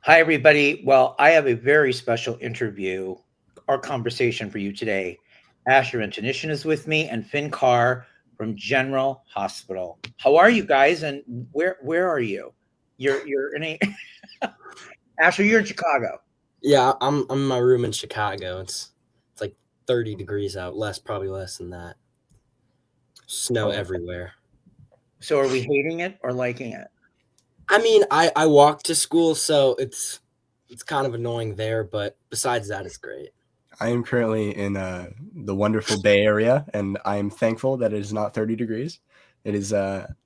Hi, everybody. Well, I have a very special interview or conversation for you today. Asher Antonyzyn is with me, and Finn Carr from General Hospital. How are you guys? And where are you? You're in a Asher. You're in Chicago. Yeah, I'm in my room in Chicago. It's like 30 degrees out, probably less than that. Snow Oh, everywhere. so are we hating it or liking it? I mean, I walk to school, so it's kind of annoying there, but besides that, it's great. I am currently in the wonderful Bay Area, and I am thankful that it is not 30 degrees. It is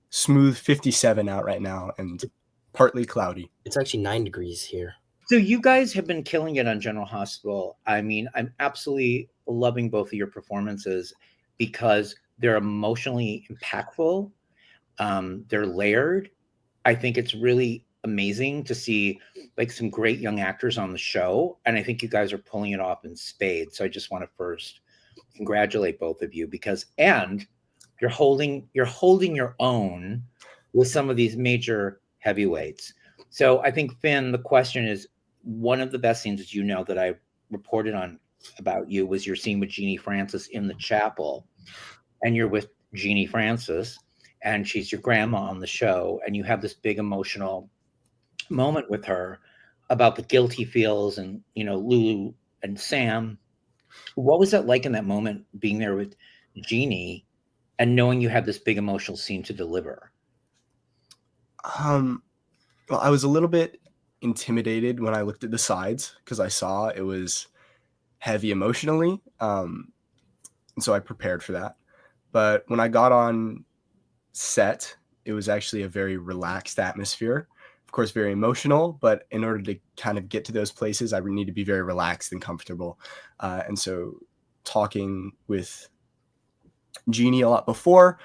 smooth 57 out right now and partly cloudy. It's actually 9 degrees here. So you guys have been killing it on General Hospital. I mean, I'm absolutely loving both of your performances because they're emotionally impactful. They're layered. I think it's really amazing to see like some great young actors on the show, and I think you guys are pulling it off in spades. So I just want to first congratulate both of you and you're holding your own with some of these major heavyweights. So I think Finn, the question is one of the best scenes that I reported on about you was your scene with Genie Francis in the chapel, and you're with Genie Francis and she's your grandma on the show, and you have this big emotional moment with her about the guilt he feels, and Lulu and Sam. What was that like in that moment, being there with Jeannie and knowing you had this big emotional scene to deliver? Well, I was a little bit intimidated when I looked at the sides because I saw it was heavy emotionally, and so I prepared for that. But when I got on set, it was actually a very relaxed atmosphere. Of course, very emotional, but in order to kind of get to those places, I need to be very relaxed and comfortable. And so talking with Jeannie a lot before,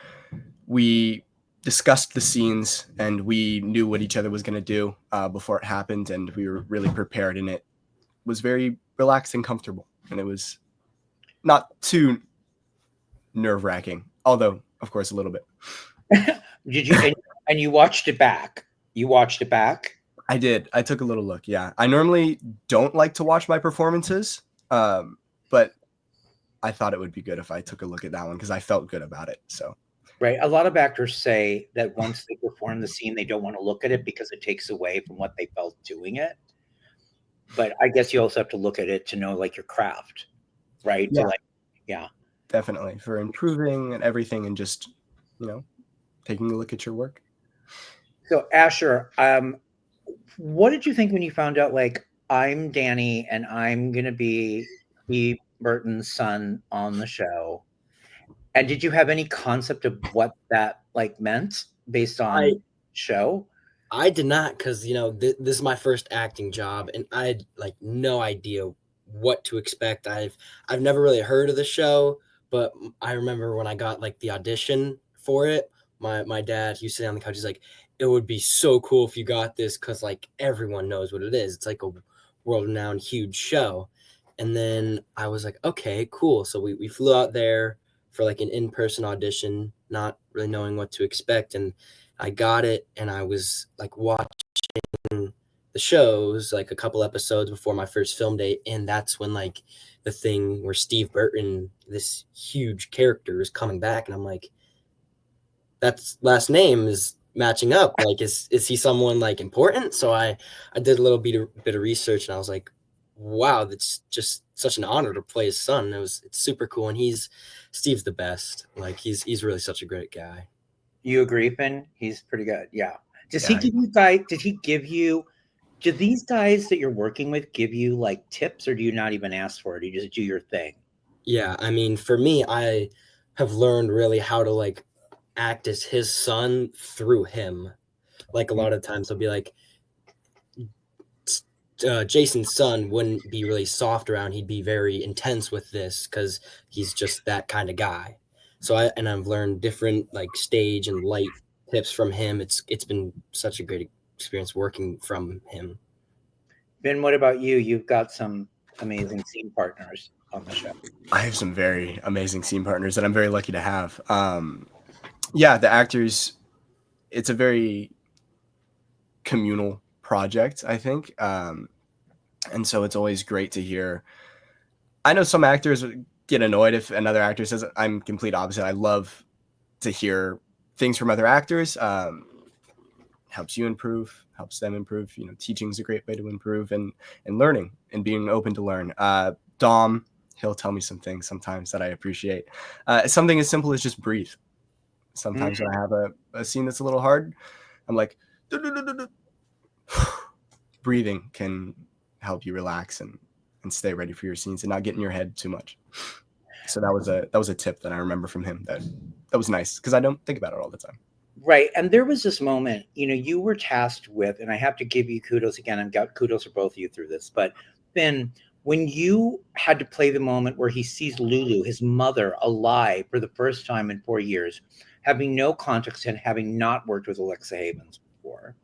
we discussed the scenes and we knew what each other was going to do before it happened, and we were really prepared, and it was very relaxed and comfortable, and it was not too nerve-wracking, although of course a little bit. Did you and you watched it back? You watched it back? I did. I took a little look. Yeah, I normally don't like to watch my performances, but I thought it would be good if I took a look at that one because I felt good about it. So Right. A lot of actors say that once they perform the scene, they don't want to look at it because it takes away from what they felt doing it. But I guess you also have to look at it to know like your craft, right? yeah, Yeah. definitely for improving and everything, and just taking a look at your work. So Asher, what did you think when you found out like I'm Danny and I'm gonna be Burton's son on the show? And did you have any concept of what that like meant based on show? I did not, because this is my first acting job, and I had like no idea what to expect. I've never really heard of the show, but I remember when I got like the audition for it, my dad, he was sitting on the couch, he's like, it would be so cool if you got this, because like everyone knows what it is. It's like a world-renowned huge show. And then I was like, okay, cool. So we flew out there for like an in-person audition, not really knowing what to expect, and I got it, and I was like watching the shows like a couple episodes before my first film day, and that's when like the thing where Steve Burton, this huge character, is coming back, and I'm like, that's last name is matching up. Like, is he someone like important? So I did a little bit of research, and I was like, wow, that's just such an honor to play his son. It's super cool, and Steve's the best. Like he's really such a great guy. You agree, Finn? He's pretty good. Yeah. Does he Yeah. give you guys? Do these guys that you're working with give you like tips, or do you not even ask for it? You just do your thing? Yeah, I mean, for me, I have learned really how to like act as his son through him. Like a lot of times they'll be like, Jason's son wouldn't be really soft around. He'd be very intense with this because he's just that kind of guy. So I've learned different like stage and light tips from him. It's been such a great experience working from him. Ben, what about you? You've got some amazing scene partners on the show. I have some very amazing scene partners that I'm very lucky to have. Yeah, the actors, it's a very communal project, I think. And so it's always great to hear. I know some actors get annoyed if another actor says, I'm complete opposite. I love to hear things from other actors. Helps you improve, helps them improve. You know, teaching is a great way to improve, and learning and being open to learn. Dom, he'll tell me some things sometimes that I appreciate. Something as simple as just breathe. Sometimes when I have a scene that's a little hard, I'm like, breathing can help you relax and stay ready for your scenes and not get in your head too much. So that was a tip that I remember from him that was nice, because I don't think about it all the time. Right. And there was this moment, you know, you were tasked with, and I have to give you kudos again. I've got kudos for both of you through this, but Finn, when you had to play the moment where he sees Lulu, his mother, alive for the first time in 4 years, having no context and having not worked with Alexa Havins before,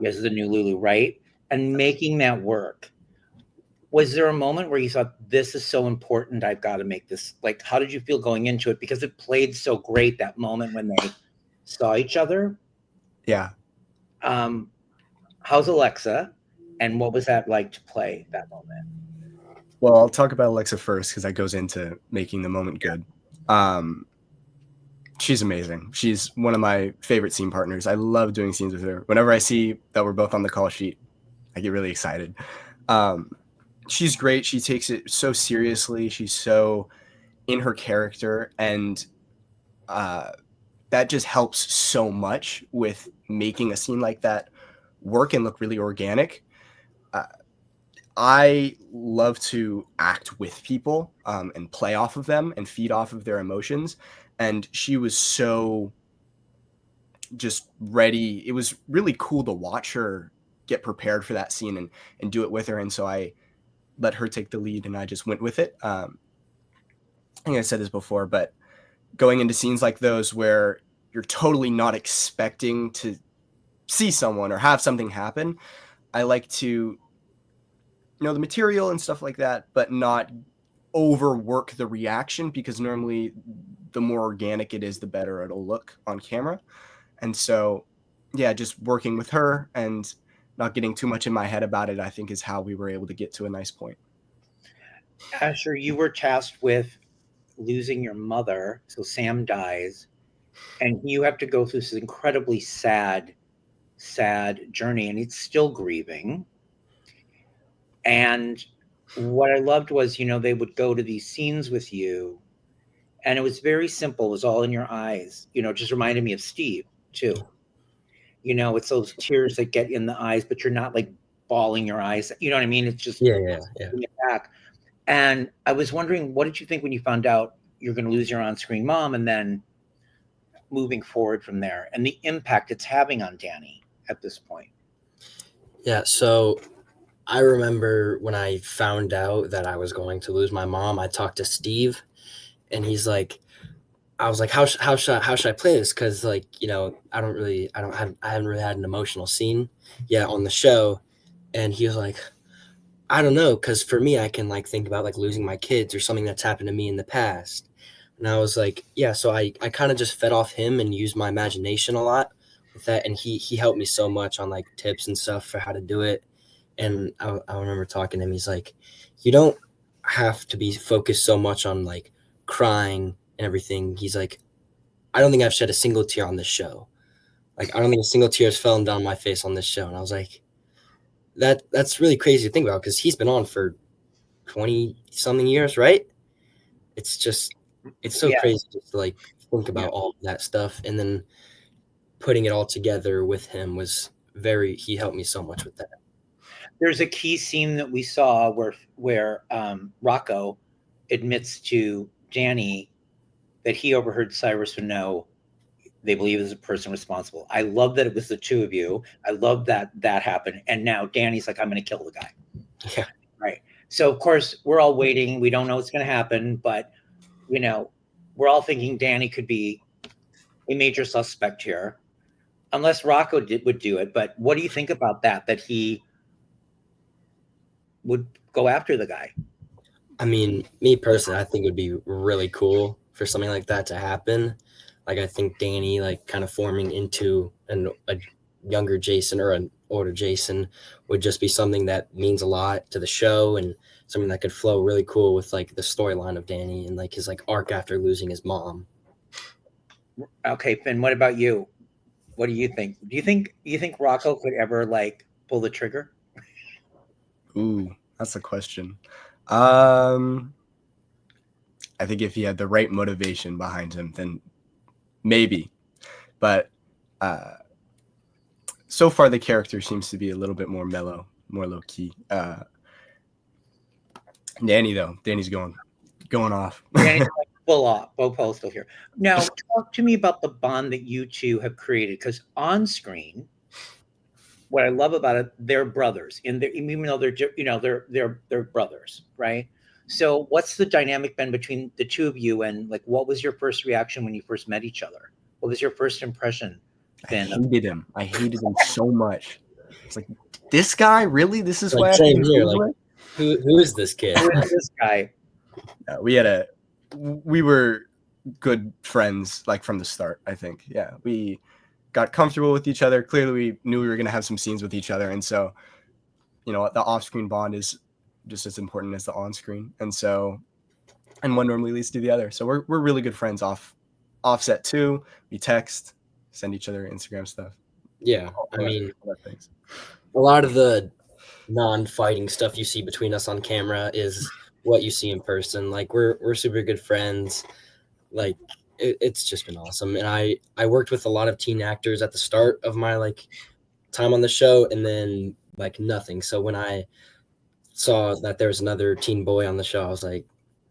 this is the new Lulu, right? And making that work. Was there a moment where you thought, this is so important, I've got to make this? Like, how did you feel going into it? Because it played so great, that moment when they saw each other. Yeah. How's Alexa? And what was that like to play that moment? Well, I'll talk about Alexa first, because that goes into making the moment good. She's amazing. She's one of my favorite scene partners. I love doing scenes with her. Whenever I see that we're both on the call sheet, I get really excited. She's great. She takes it so seriously. She's so in her character, and that just helps so much with making a scene like that work and look really organic. I love to act with people and play off of them and feed off of their emotions. And she was so just ready. It was really cool to watch her get prepared for that scene and do it with her. And so I let her take the lead and I just went with it. I think I said this before, but going into scenes like those where you're totally not expecting to see someone or have something happen, I like to know the material and stuff like that, but not overwork the reaction, because normally the more organic it is, the better it'll look on camera. And so, yeah, just working with her and not getting too much in my head about it, I think, is how we were able to get to a nice point. Asher, you were tasked with losing your mother. So Sam dies, and you have to go through this incredibly sad journey, and it's still grieving. And what I loved was, you know, they would go to these scenes with you, and it was very simple. It was all in your eyes. You know, it just reminded me of Steve too. You know, it's those tears that get in the eyes, but you're not like bawling your eyes. You know what I mean? It's just yeah. Back. And I was wondering, what did you think when you found out you're going to lose your on-screen mom, and then moving forward from there, and the impact it's having on Danny at this point? Yeah, so I remember when I found out that I was going to lose my mom, I talked to Steve, and he's like, I was like, how should I play this? Because, like, you know, I haven't really had an emotional scene yet on the show. And he was like, I don't know, because for me, I can like think about like losing my kids or something that's happened to me in the past. And I was like, yeah. So I kind of just fed off him and used my imagination a lot with that. And he helped me so much on like tips and stuff for how to do it. And I remember talking to him. He's like, you don't have to be focused so much on like crying and everything. He's like, I don't think I've shed a single tear on this show. Like, I don't think a single tear has fallen down my face on this show. And I was like, that's really crazy to think about, because he's been on for 20 something years, right? It's so crazy just to like think about all of that stuff. And then putting it all together with him was he helped me so much with that. There's a key scene that we saw where Rocco admits to Danny that he overheard Cyrus Renault, they believe, is a person responsible. I love that it was the two of you. I love that happened. And now Danny's like, I'm going to kill the guy. Yeah. Right. So, of course, we're all waiting. We don't know what's going to happen. But, you know, we're all thinking Danny could be a major suspect here, unless Rocco would do it. But what do you think about that he would go after the guy? I mean, me personally, I think it would be really cool for something like that to happen. Like, I think Danny, like, kind of forming into a younger Jason or an older Jason would just be something that means a lot to the show and something that could flow really cool with like the storyline of Danny and like his like arc after losing his mom. Okay, Finn, what about you? What do you think? Do you think Rocco could ever like pull the trigger? Ooh, that's a question. I think if he had the right motivation behind him, then maybe. But so far the character seems to be a little bit more mellow, more low key. Danny's going off. Danny's like full off. Bopo's still here. Now, talk to me about the bond that you two have created, because on screen, what I love about it, they're brothers, and even though they're brothers, right? So, what's the dynamic been between the two of you, and like, what was your first reaction when you first met each other? What was your first impression? Finn? I hated him so much. It's like, this guy, really? This is Like, why same here. Like, who is this kid? Who is this guy? We were good friends like from the start. I think, yeah, we got comfortable with each other. Clearly, we knew we were going to have some scenes with each other, and so, the off-screen bond is just as important as the on-screen, and one normally leads to the other. So we're really good friends offset too. We text, send each other Instagram stuff. Yeah, I mean, a lot of the non-fighting stuff you see between us on camera is what you see in person. Like we're super good friends. Like it's just been awesome. And I worked with a lot of teen actors at the start of my like time on the show, and then like nothing. So when I saw that there was another teen boy on the show, I was like,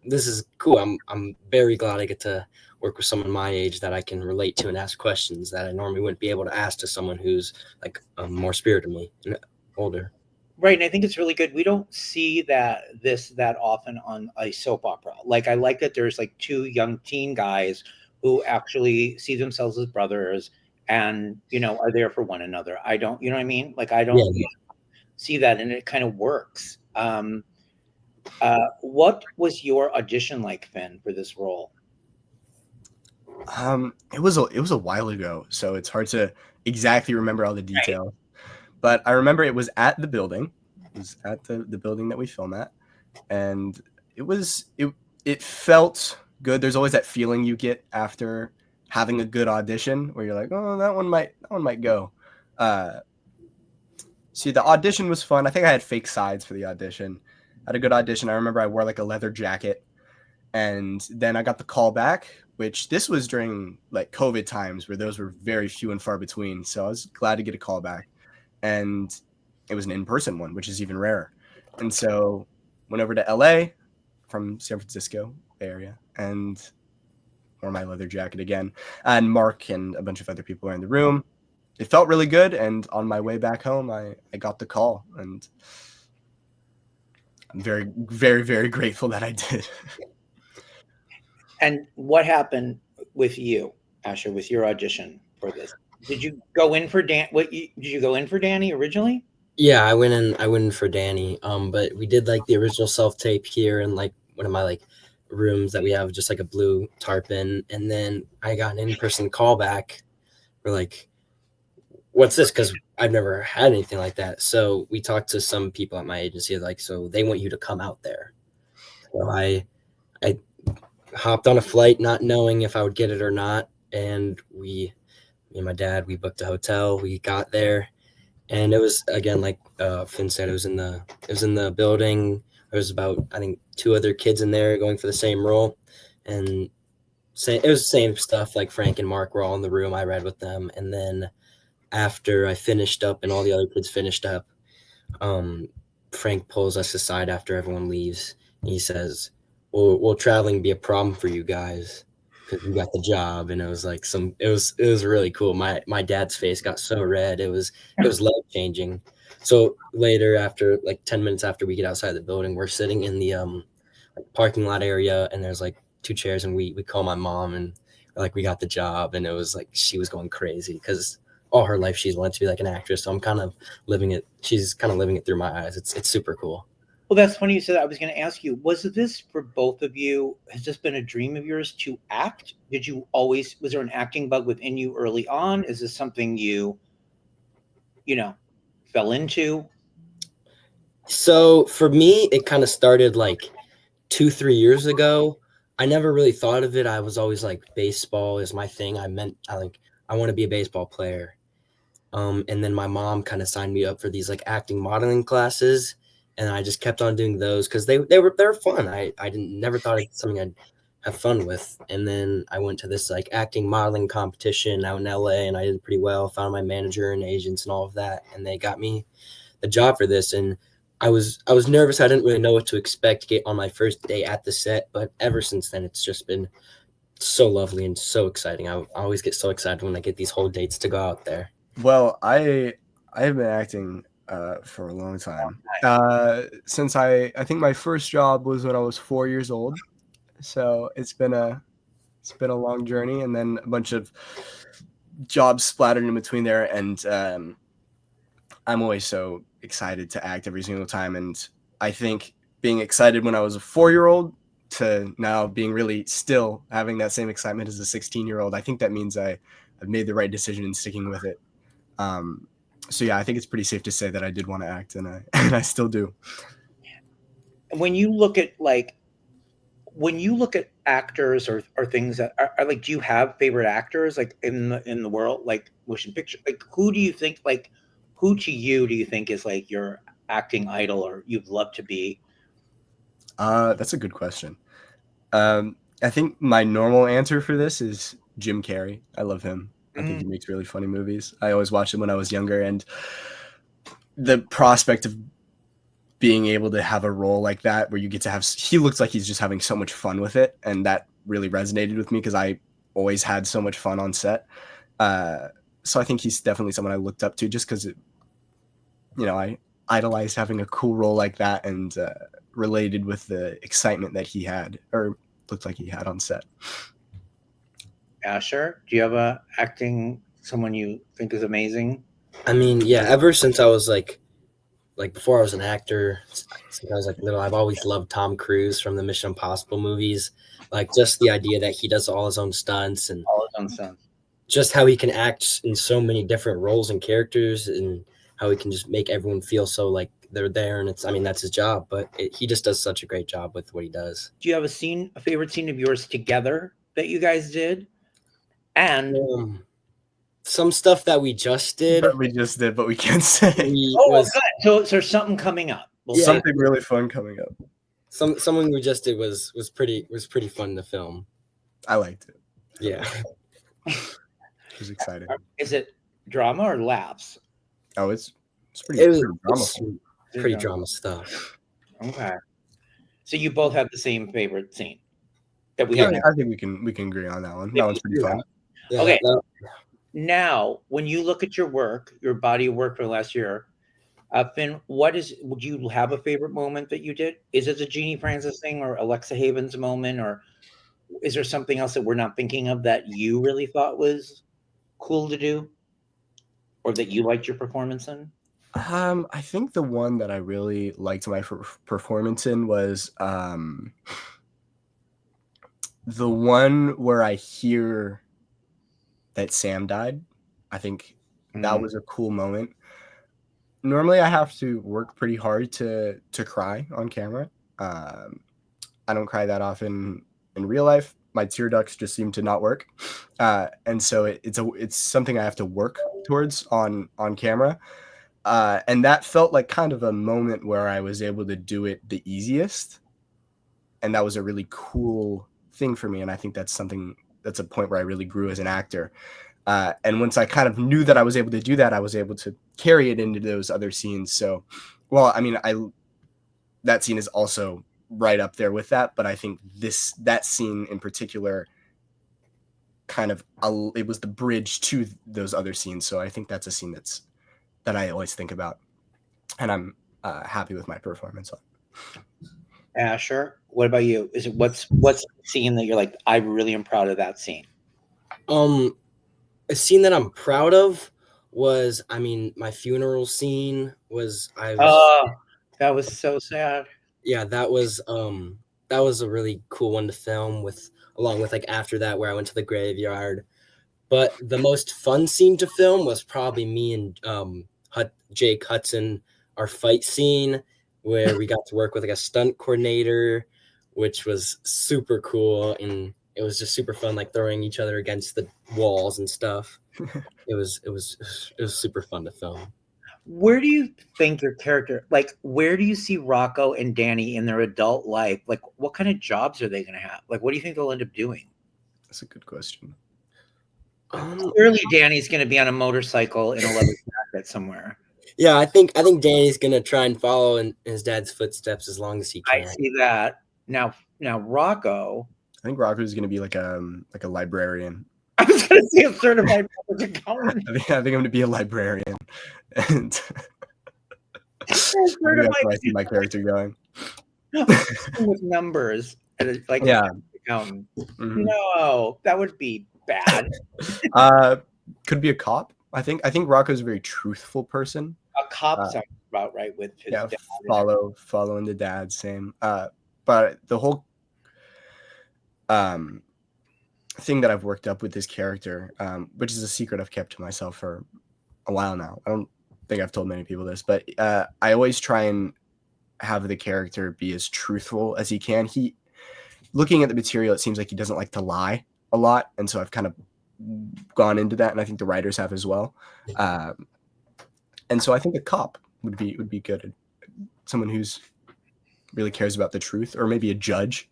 this is cool. I'm very glad I get to work with someone my age that I can relate to and ask questions that I normally wouldn't be able to ask to someone who's like more spirited than me and older. Right, and I think it's really good. We don't see that often on a soap opera. Like, I like that there's like two young teen guys who actually see themselves as brothers and are there for one another. I don't, you know what I mean? Like, I don't see that, and it kind of works. What was your audition like, Finn, for this role? It was a while ago, so it's hard to exactly remember all the details. Right. But I remember it was at the building. It was at the building that we film at, and it felt good. There's always that feeling you get after having a good audition where you're like, oh, that one might go. See, the audition was fun. I think I had fake sides for the audition. I had a good audition. I remember I wore like a leather jacket, and then I got the call back, which this was during like COVID times where those were very few and far between. So I was glad to get a call back. And it was an in-person one, which is even rarer. And so went over to LA from San Francisco, Bay Area, and wore my leather jacket again. And Mark and a bunch of other people were in the room. It felt really good. And on my way back home, I got the call. And I'm very, very, very grateful that I did. And what happened with you, Asher, with your audition for this? Did you go in for did you go in for Danny originally? Yeah, I went in for Danny. But we did like the original self-tape here in like one of my like rooms that we have, just like a blue tarpon. And then I got an in-person callback for like, what's this? Because I've never had anything like that. So we talked to some people at my agency, like, so they want you to come out there. So I hopped on a flight not knowing if I would get it or not. And me and my dad, we booked a hotel. We got there, and it was again like Finn said, it was in the building. There was about, I think, 2 other kids in there going for the same role, and it was the same stuff. Like Frank and Mark were all in the room. I read with them, and then after I finished up and all the other kids finished up, Frank pulls us aside after everyone leaves. And he says, "Will traveling be a problem for you guys? Because you got the job." And it was like it was really cool. My dad's face got so red. It was life changing. So later, after like 10 minutes after we get outside the building, we're sitting in the parking lot area, and there's like 2 chairs, and we call my mom, and we're like, we got the job. And it was like she was going crazy because all her life she's wanted to be like an actress. So I'm kind of living it. She's kind of living it through my eyes. It's super cool. Well, that's funny you said that. I was going to ask you, was this for both of you? Has this been a dream of yours to act? Was there an acting bug within you early on? Is this something you fell into? So for me, it kind of started like 2-3 years ago. I never really thought of it. I was always like, baseball is my thing. I want to be a baseball player. And then my mom kind of signed me up for these like acting modeling classes, and I just kept on doing those because they were fun. I never thought it's something I'd have fun with. And then I went to this like acting modeling competition out in LA, and I did pretty well. Found my manager and agents and all of that, and they got me the job for this. And I was nervous. I didn't really know what to expect to get on my first day at the set, but ever since then, it's just been so lovely and so exciting. I always get so excited when I get these whole dates to go out there. Well, I have been acting for a long time. Since I think my first job was when I was 4 years old. So it's been a long journey, and then a bunch of jobs splattered in between there. And I'm always so excited to act every single time. And I think being excited when I was a 4-year-old to now being really still having that same excitement as a 16-year-old, I think that means I've made the right decision in sticking with it. So yeah, I think it's pretty safe to say that I did want to act, and I still do. When you look at actors or things that are like, do you have favorite actors like in the world, like motion picture? Like, who to you do you think is like your acting idol or you'd love to be? That's a good question. I think my normal answer for this is Jim Carrey. I love him. I think he makes really funny movies. I always watched him when I was younger, and the prospect of being able to have a role like that where you get to he looks like he's just having so much fun with it, and that really resonated with me because I always had so much fun on set. So I think he's definitely someone I looked up to just because, I idolized having a cool role like that, and related with the excitement that he had, or looked like he had on set. Asher, do you have someone you think is amazing? I mean, yeah, ever since I was like before I was an actor, since I was like little, I've always loved Tom Cruise from the Mission Impossible movies. Like just the idea that he does all his own stunts and just how he can act in so many different roles and characters, and how he can just make everyone feel so like they're there. And that's his job, but he just does such a great job with what he does. Do you have a favorite scene of yours together that you guys did? And some stuff that we just did. But we can't say. Good. So there's something coming up. Something really fun coming up. Something we just did was pretty fun to film. I liked it. Yeah. It was exciting. Is it drama or laughs? Oh, it's pretty pretty drama stuff. Okay. So you both have the same favorite scene that we have. I think we can agree on that one. That one's pretty fun. Yeah, okay. Now, when you look at your body of work for the last year, Finn, would you have a favorite moment that you did? Is it the Genie Francis thing or Alexa Havins moment, or is there something else that we're not thinking of that you really thought was cool to do, or that you liked your performance in? I think the one that I really liked my performance in was the one where I hear that Sam died. I think that was a cool moment. Normally I have to work pretty hard to cry on camera. I don't cry that often in real life. My tear ducts just seem to not work. And so it's something I have to work towards on camera. And that felt like kind of a moment where I was able to do it the easiest. And that was a really cool thing for me. And I think that's a point where I really grew as an actor. And once I kind of knew that I was able to do that, I was able to carry it into those other scenes. So, well, I mean, that scene is also right up there with that, but I think that scene in particular kind of, it was the bridge to those other scenes. So I think that's a scene that I always think about, and I'm happy with my performance on. Asher, what about you? Is it what's the scene that you're like, I really am proud of that scene? A scene that I'm proud of was, my funeral scene was. That was so sad. Yeah, that was a really cool one to film along with like after that where I went to the graveyard. But the most fun scene to film was probably me and Jake Hudson, our fight scene where we got to work with like a stunt coordinator, which was super cool, and it was just super fun, like throwing each other against the walls and stuff. It was super fun to film. Where do you think your character, like, where do you see Rocco and Danny in their adult life? Like, what kind of jobs are they going to have? Like, what do you think they'll end up doing? That's a good question. Clearly, Danny's going to be on a motorcycle in a leather jacket somewhere. Yeah, I think Danny's gonna try and follow in his dad's footsteps as long as he can. I see that. Now Rocco. I think Rocco's going to be like a librarian. I was going to say a certified public accountant. I think I'm going to be a librarian, and that's where I see my character going. With numbers, like Yeah. accountant. Mhm. No, that would be bad. Could be a cop. I think Rocco's a very truthful person. A cop sounds about right with his dad. Following the dad, same. But the whole thing that I've worked up with this character, which is a secret I've kept to myself for a while now. I don't think I've told many people this, but I always try and have the character be as truthful as he can. Looking at the material, it seems like he doesn't like to lie a lot, and so I've kind of gone into that, and I think the writers have as well. And so I think a cop would be good. Someone who's really cares about the truth, or maybe a judge.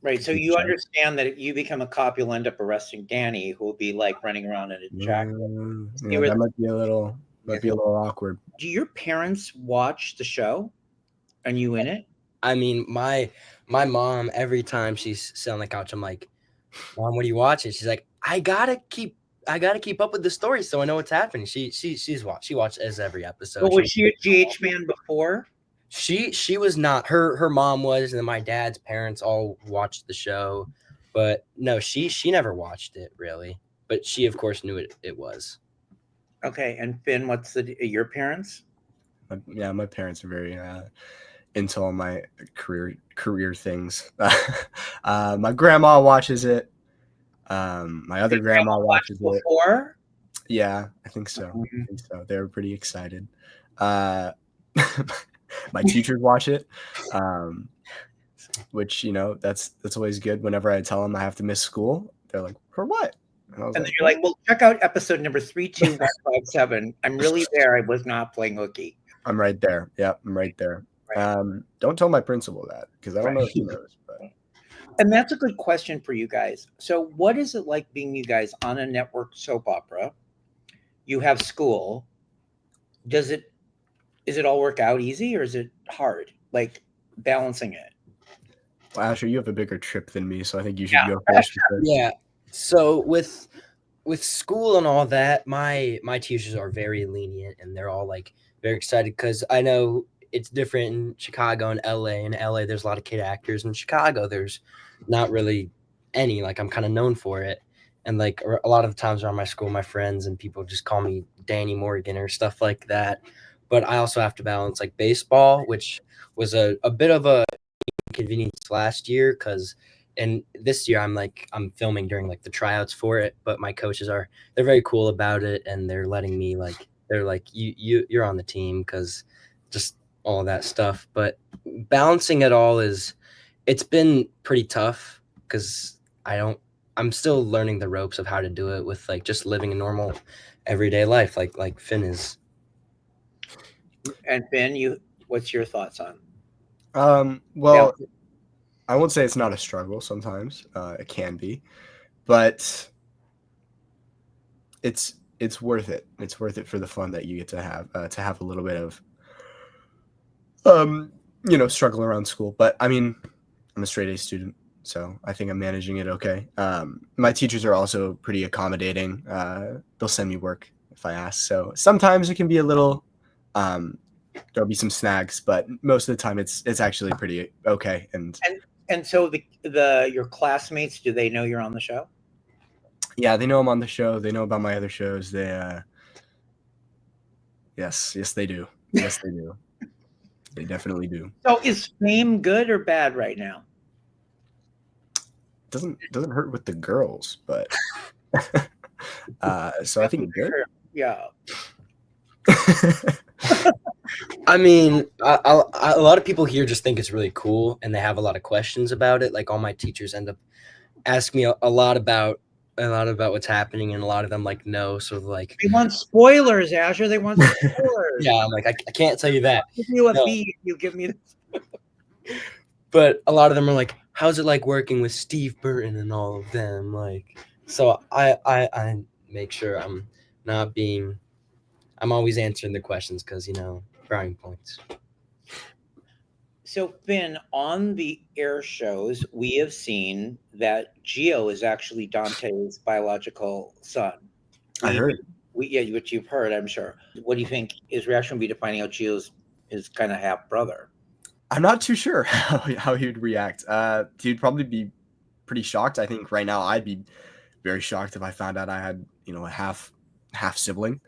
Right. So you understand that if you become a cop, you'll end up arresting Danny, who will be like running around in a jacket. That might be a little awkward. Do your parents watch the show? And you in it? I mean, my mom, every time she's sitting on the couch, I'm like, Mom, what are you watching? She's like, I gotta keep up with the story so I know what's happening. She watches every episode. But was she a GH fan before? She was not. Her mom was, and then my dad's parents all watched the show, but no, she never watched it really. But she of course knew it was. Okay, and Finn, what's your parents? My parents are very into all my career things. My grandma watches it. My other grandma watches it before. Yeah, I think so. Mm-hmm. I think so. They were pretty excited. My teachers watch it, which that's always good. Whenever I tell them I have to miss school, they're like, "For what?" And then you're like, "Well, check out episode number 32157. I'm really there. I was not playing hooky." I'm right there. Yeah, I'm right there. Right. Don't tell my principal that, because I don't know if he knows. But. And that's a good question for you guys. So what is it like being you guys on a network soap opera? You have school. Does it all work out easy, or is it hard, like balancing it? Well, Asher, you have a bigger trip than me, so I think you should go first. Yeah. So with school and all that, my teachers are very lenient, and they're all like very excited, because I know it's different in Chicago and LA. In LA, there's a lot of kid actors. In Chicago, there's not really any. Like, I'm kind of known for it. And like a lot of the times around my school, my friends and people just call me Danny Morgan or stuff like that. But I also have to balance like baseball, which was a bit of a inconvenience last year, and this year I'm filming during like the tryouts for it. But my coaches they're very cool about it, and they're letting me they're like you're on the team, because just all of that stuff. But balancing it all it's been pretty tough, because I'm still learning the ropes of how to do it with like just living a normal everyday life like Finn is. And Finn, what's your thoughts on? Well, yeah. I won't say it's not a struggle. Sometimes it can be, but it's worth it. It's worth it for the fun that you get to have a little bit of struggle around school. But I mean, I'm a straight A student, so I think I'm managing it okay. My teachers are also pretty accommodating. They'll send me work if I ask. So sometimes it can be a little, there'll be some snags, but most of the time it's actually pretty okay. And so your classmates, do they know you're on the show? Yeah, they know I'm on the show. They know about my other shows. They yes, they do. Yes, they do. They definitely do. So is fame good or bad right now? Doesn't hurt with the girls, but so I think good. Yeah. I mean, a lot of people here just think it's really cool, and they have a lot of questions about it. Like all my teachers end up asking me a lot about what's happening, and a lot of them like no. So like, They want spoilers, Asher. They want spoilers. yeah, I'm like I can't tell you that. I'll give you a No. B. You give me. But a lot of them are like, how's it like working with Steve Burton and all of them? Like, so I make sure I'm not being. I'm always answering the questions because brownie points. So, Finn, on the air shows, we have seen that Geo is actually Dante's biological son. I heard. Yeah, which you've heard, I'm sure. What do you think his reaction would be to finding out Geo's his kind of half brother? I'm not too sure how he would react. He'd probably be pretty shocked. I think right now I'd be very shocked if I found out I had, a half sibling.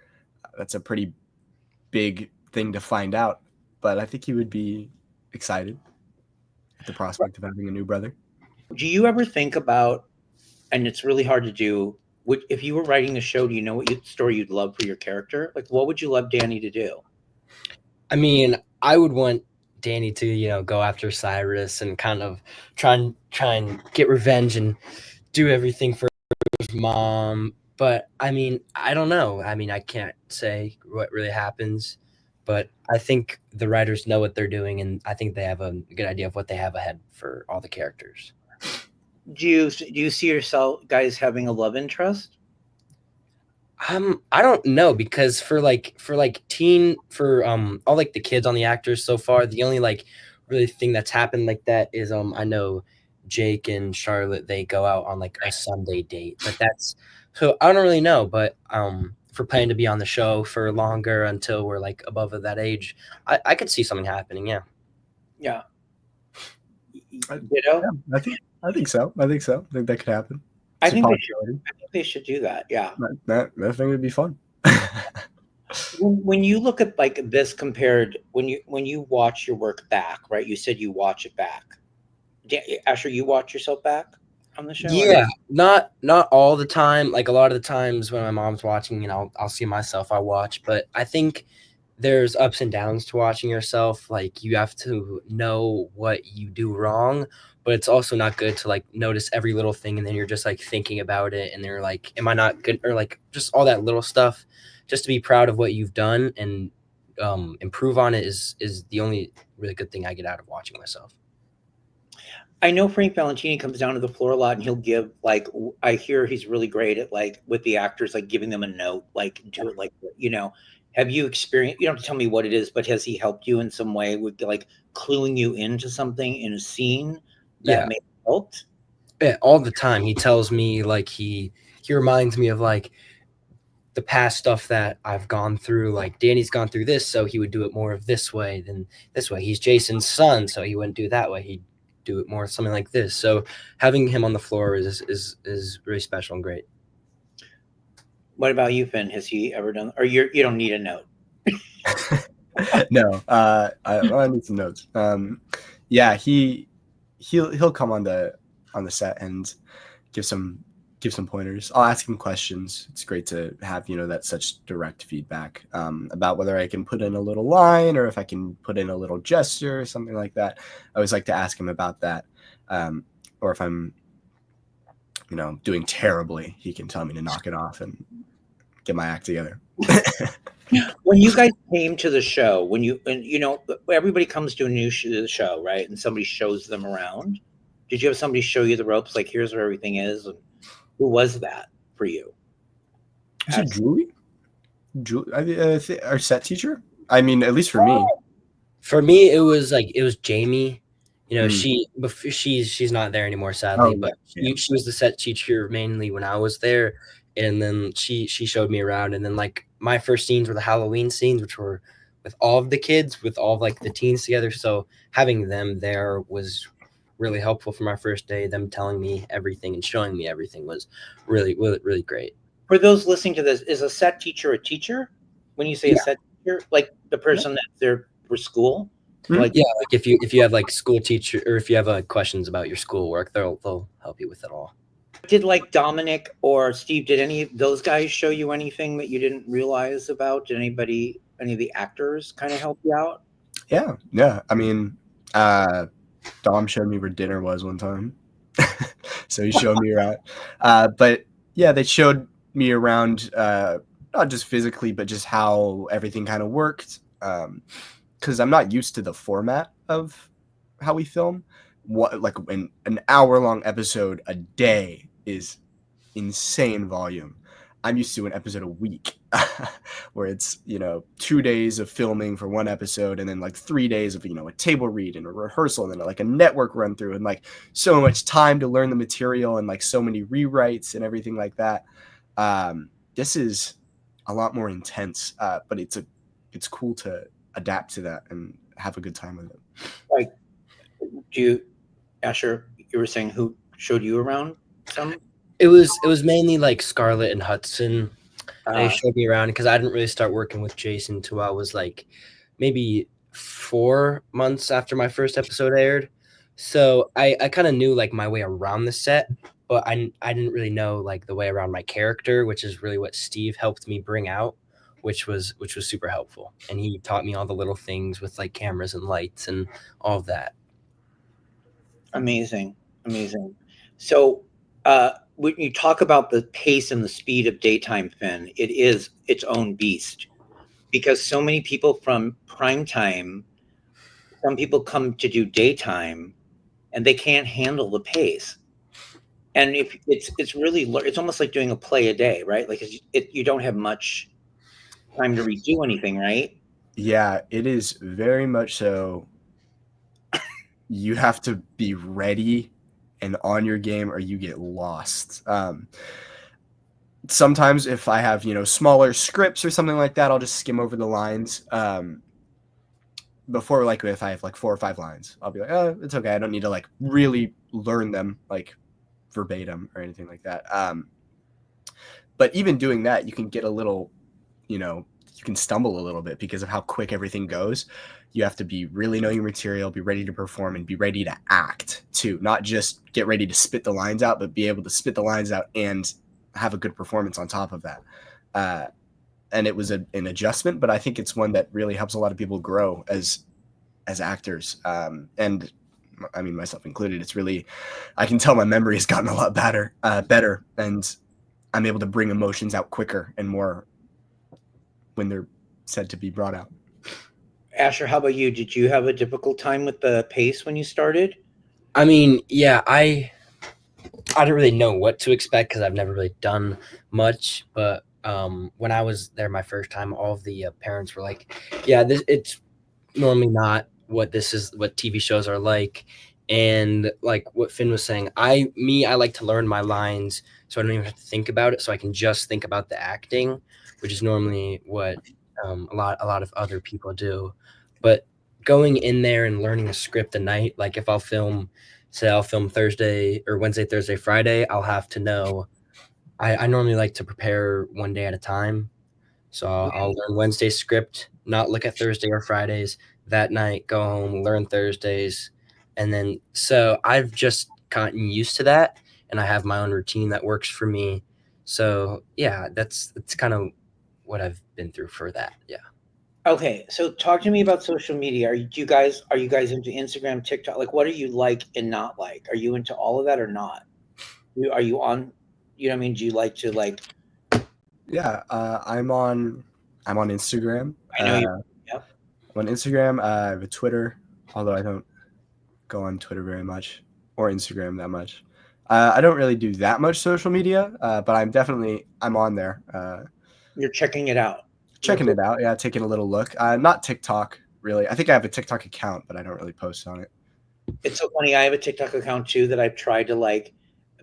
That's a pretty big thing to find out. But I think he would be excited at the prospect of having a new brother. Do you ever think about, and it's really hard to do, if you were writing the show, do you know what story you'd love for your character? Like, what would you love Danny to do? I mean, I would want Danny to, go after Cyrus and kind of try and get revenge and do everything for his mom. But I mean, I don't know. I mean, I can't say what really happens, but I think the writers know what they're doing, and I think they have a good idea of what they have ahead for all the characters. Do you see yourself guys having a love interest? I don't know, because for all like the kids on the actors so far, the only like really thing that's happened like that is I know Jake and Charlotte, they go out on like a Sunday date, but that's so I don't really know, but for planning to be on the show for longer until we're like above that age, I could see something happening. Yeah. Ditto? I think so. I think that could happen. I think they should do that. Yeah. That thing would be fun. When you look at like this compared, when you watch your work back, right? You said you watch it back. Asher, you watch yourself back on the show? Yeah, not all the time. Like a lot of the times when my mom's watching, I'll see myself, I watch. But I think there's ups and downs to watching yourself. Like you have to know what you do wrong, but it's also not good to like notice every little thing and then you're just like thinking about it and they're like, am I not good? Or like just all that little stuff. Just to be proud of what you've done and improve on it is the only really good thing I get out of watching myself. I know Frank Valentini comes down to the floor a lot, and he'll give like, I hear he's really great at like with the actors, like giving them a note, like do it, like Have you experienced? You don't have to tell me what it is, but has he helped you in some way with like cluing you into something in a scene that may have helped? Yeah, all the time. He tells me like he reminds me of like the past stuff that I've gone through. Like Danny's gone through this, so he would do it more of this way than this way. He's Jason's son, so he wouldn't do that way. He'd do it more something like this. So having him on the floor is really special and great. What about you, Finn? Has he ever done, or you don't need a note? No, I need some notes. Yeah, he'll come on the set and give some pointers. I'll ask him questions. It's great to have that such direct feedback about whether I can put in a little line or if I can put in a little gesture or something like that. I always like to ask him about that, or if I'm doing terribly, he can tell me to knock it off and get my act together. When you guys came to the show, everybody comes to a new show, right? And somebody shows them around. Did you have somebody show you the ropes? Like, here's where everything is. And who was that for you? Is it Julie? Our set teacher? I mean, at least for me. For me, it was Jamie. She's not there anymore, sadly. But she was the set teacher mainly when I was there, and then she showed me around. And then like my first scenes were the Halloween scenes, which were with all of the kids, with all of like the teens together. So having them there was really helpful for my first day. Them telling me everything and showing me everything was really, really, really great. For those listening to this, is a set teacher a teacher? When you say a set teacher, like the person that's there for school? Mm-hmm. Like if you have like school teacher, or if you have questions about your schoolwork, they'll help you with it all. Did like Dominic or Steve, did any of those guys show you anything that you didn't realize about? Did any of the actors kind of help you out? Yeah. I mean, Dom showed me where dinner was one time. So he showed me around. But yeah, they showed me around, not just physically, but just how everything kind of worked. Because I'm not used to the format of how we film. What, like an hour-long episode a day is insane volume. I'm used to an episode a week, where it's 2 days of filming for one episode, and then like 3 days of a table read and a rehearsal, and then like a network run through, and like so much time to learn the material, and like so many rewrites and everything like that. This is a lot more intense, but it's cool to adapt to that and have a good time with it. Like, Asher, you were saying who showed you around some? It was mainly like Scarlett and Hudson. They Uh, showed me around because I didn't really start working with Jason until I was like maybe 4 months after my first episode aired. So I kind of knew like my way around the set, but I didn't really know like the way around my character, which is really what Steve helped me bring out, which was super helpful. And he taught me all the little things with like cameras and lights and all of that. Amazing. So, when you talk about the pace and the speed of daytime Finn, it is its own beast, because so many people from primetime, some people come to do daytime, and they can't handle the pace. And if it's really, it's almost like doing a play a day, right? Like you don't have much time to redo anything, right? Yeah, it is very much so. You have to be ready and on your game, or you get lost. Sometimes if I have smaller scripts or something like that, I'll just skim over the lines. Before, like if I have like 4 or 5 lines, I'll be like, oh, it's okay. I don't need to like really learn them like verbatim or anything like that. But even doing that, you can get a little, you can stumble a little bit because of how quick everything goes. You have to be really knowing your material, be ready to perform, and be ready to act too. Not just get ready to spit the lines out, but be able to spit the lines out and have a good performance on top of that. And it was an adjustment, but I think it's one that really helps a lot of people grow as actors. And I mean, myself included, it's really, I can tell my memory has gotten a lot better, and I'm able to bring emotions out quicker and more when they're said to be brought out. Asher, how about you? Did you have a difficult time with the pace when you started? I mean, yeah, I didn't really know what to expect because I've never really done much. But when I was there my first time, all of the parents were like, "Yeah, it's normally not what TV shows are like." And like what Finn was saying, I like to learn my lines so I don't even have to think about it. So I can just think about the acting, which is normally what a lot of other people do. But going in there and learning a script a night, like if I'll film Thursday or Wednesday, Thursday, Friday, I'll have to know. I normally like to prepare one day at a time. So I'll learn Wednesday's script, not look at Thursday or Fridays. That night, go home, learn Thursdays. And then, so I've just gotten used to that, and I have my own routine that works for me. So yeah, that's kind of what I've been through for that. Yeah. Okay, so talk to me about social media. Are you guys into Instagram, TikTok? Like, what are you like and not like? Are you into all of that or not? Are you on? You know what I mean? Do you like to like? Yeah, I'm on Instagram. I know you. Yep. I'm on Instagram. I have a Twitter, although I don't go on Twitter very much or Instagram that much. I don't really do that much social media, but I'm on there. You're checking it out. Checking it out, yeah, taking a little look. Not TikTok, really. I think I have a TikTok account, but I don't really post on it. It's so funny. I have a TikTok account too that I've tried to like,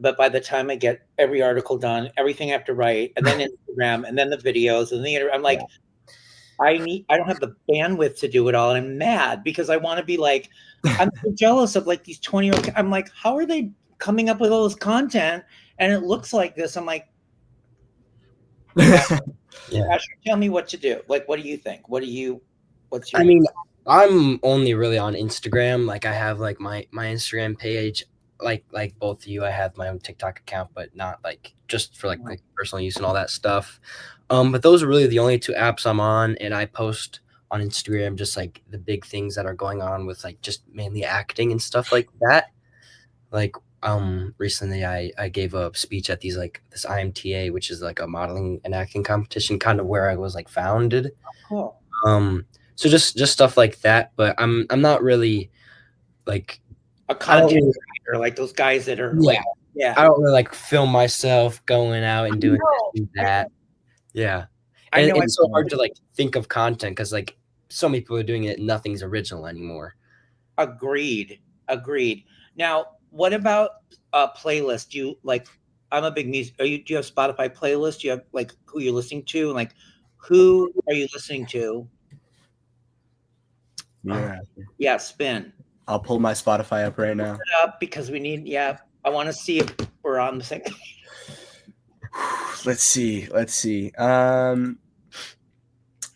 but by the time I get every article done, everything I have to write, and then Instagram, and then the videos, and I'm like, yeah. I don't have the bandwidth to do it all, and I'm mad because I want to be like, I'm so jealous of like these 20-year-old. I'm like, how are they coming up with all this content and it looks like this? I'm like, yeah. Asher, tell me what to do. Like, what do you think? What's your? I mean, I'm only really on Instagram. Like I have like my Instagram page. like both of you, I have my own TikTok account, but not like just for like personal use and all that stuff. But those are really the only two apps I'm on, and I post on Instagram just like the big things that are going on with like just mainly acting and stuff like that. Like recently I gave a speech at these like this IMTA, which is like a modeling and acting competition, kind of where I was like founded. Cool. So just stuff like that, but I'm not really like A content creator, like those guys that are like, I don't really like film myself going out and doing this and that. Yeah. I know it's so hard to like think of content because like so many people are doing it, nothing's original anymore. Agreed. Now, what about playlist? Do you like? I'm a big music. Do you have Spotify playlist? Do you have like who you're listening to? And like, who are you listening to? Yeah, Spin. I'll pull my Spotify up right now. Put it up because we need. Yeah, I want to see if we're on the same. Let's see. I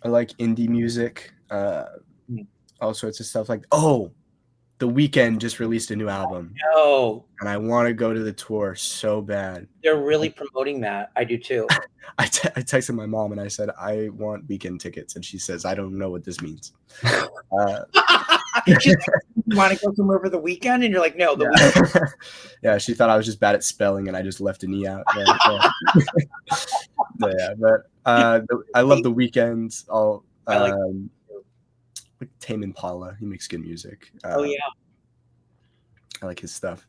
like indie music. All sorts of stuff like The Weeknd just released a new album. No. And I want to go to the tour so bad. They're really promoting that. I do too. I texted my mom and I said, I want weekend tickets. And she says, I don't know what this means. You want to go somewhere for the weekend? And you're like, no, the weekend. Yeah, she thought I was just bad at spelling and I just left an E out. I love The Weeknd. I like Tame Impala. He makes good music. Oh yeah, I like his stuff.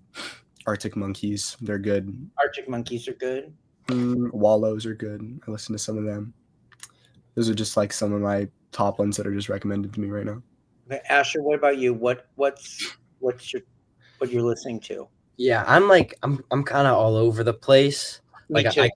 Arctic Monkeys, they're good. Arctic Monkeys are good. Wallows are good. I listen to some of them. Those are just like some of my top ones that are just recommended to me right now. Okay, Asher, what about you? What's what you're listening to? Yeah, I'm kind of all over the place. Me like too.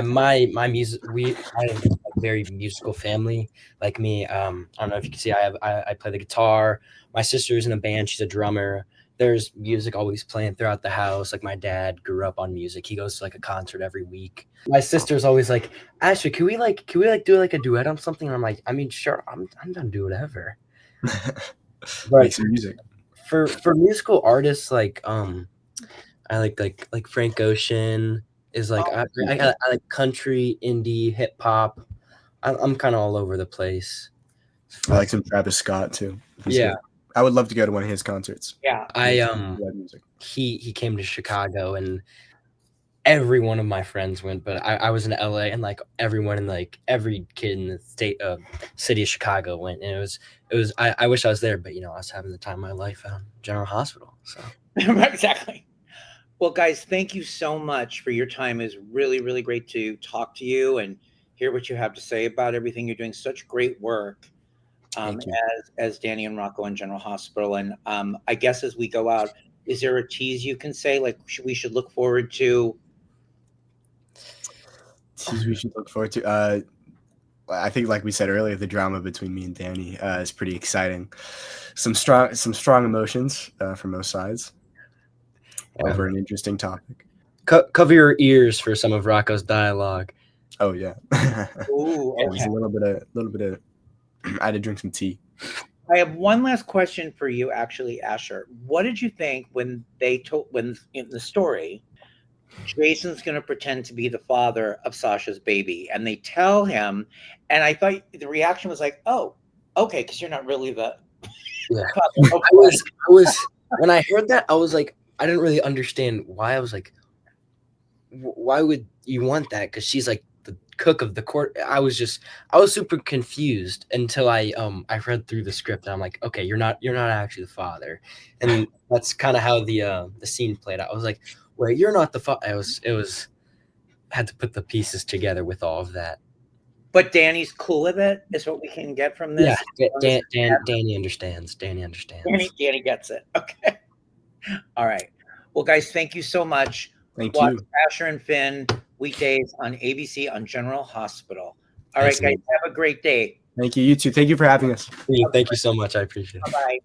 My music. I have a very musical family. Like me, I don't know if you can see. I play the guitar. My sister's in a band. She's a drummer. There's music always playing throughout the house. Like my dad grew up on music. He goes to like a concert every week. My sister's always like, Ashley, can we do like a duet on something? And I'm like, I mean, sure, I'm done to do whatever. Make some music. For musical artists, like I like Frank Ocean. Is like I like country, indie, hip hop. I'm kind of all over the place. I like some Travis Scott too. He's good. I would love to go to one of his concerts. Yeah, he came to Chicago and every one of my friends went, but I was in LA and like everyone in like every kid in the city of Chicago went, and it was I wish I was there, but you know I was having the time of my life at General Hospital. So exactly. Well, guys, thank you so much for your time. It's really, really great to talk to you and hear what you have to say about everything. You're doing such great work as Danny and Rocco in General Hospital. And I guess as we go out, is there a tease you can say? Like we should look forward to? Tease we should look forward to. I think, like we said earlier, the drama between me and Danny is pretty exciting. Some strong emotions from both sides. Over an interesting topic. Cover your ears for some of Rocco's dialogue. Oh yeah. Ooh, okay. There's a little bit of. I had to drink some tea. I have one last question for you, actually, Asher. What did you think when in the story, Jason's going to pretend to be the father of Sasha's baby, and they tell him, and I thought the reaction was like, "Oh, okay," because you're not really the. Yeah. I was when I heard that, I was like. I didn't really understand why. I was like, why would you want that? Because she's like the cook of the court. I was super confused until I read through the script and I'm like, okay, you're not actually the father, and that's kind of how the scene played out. I was like, wait, you're not the father. It was had to put the pieces together with all of that. But Danny's cool with it. Is what we can get from this. Yeah, Danny understands. Danny gets it. Okay. All right. Well, guys, thank you so much. Thank you. Asher and Finn, weekdays on ABC on General Hospital. All right, guys, have a great day. Thank you. You too. Thank you for having us. Thank you so much. I appreciate it. Bye-bye.